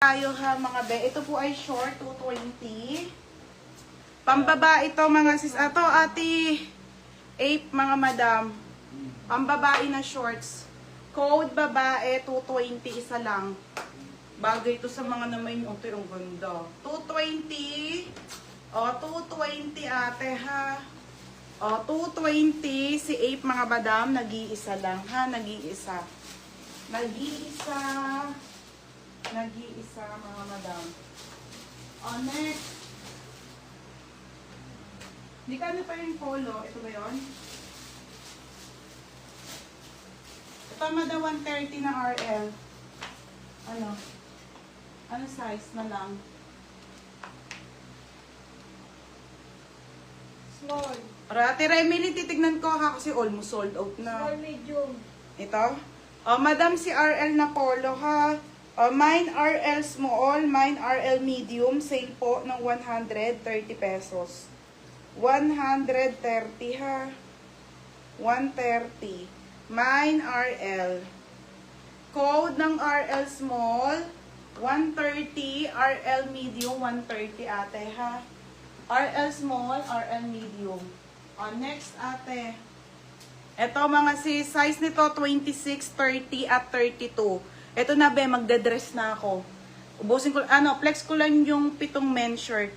Tayo ha mga be. Ito po ay short, 220. Pambaba ito mga sis. Ato ati 8 mga madam. Pambabae na shorts. Code babae, 220 isa lang. Bagay ito sa mga naman yung ito yung ganda. 220. O, 220 ate ha. O, 220. Si Ape mga madam, nag-iisa lang ha. Nag-iisa. Nag-iisa. Nag-iisa mga madam. O, next. Di ka pa yung polo. Ito ba yun? Ito madam 130 na RL. Ano? Ano size na lang? Small. Ate Remily, titignan ko ha kasi almost sold out na. Small, medium. Ito? O, madam si RL na polo ha. O, mine RL small, mine RL medium. Sale po ng 130 pesos. 130 ha. 130. Mine RL. Code ng RL small, 130. RL medium, 130 ate ha. RL small, RL medium. O, next ate. Ito mga size nito 26, 30 at 32. Ito na be, magde-dress na ako. Ubusin ko, flex ko lang yung 7 men's shirt.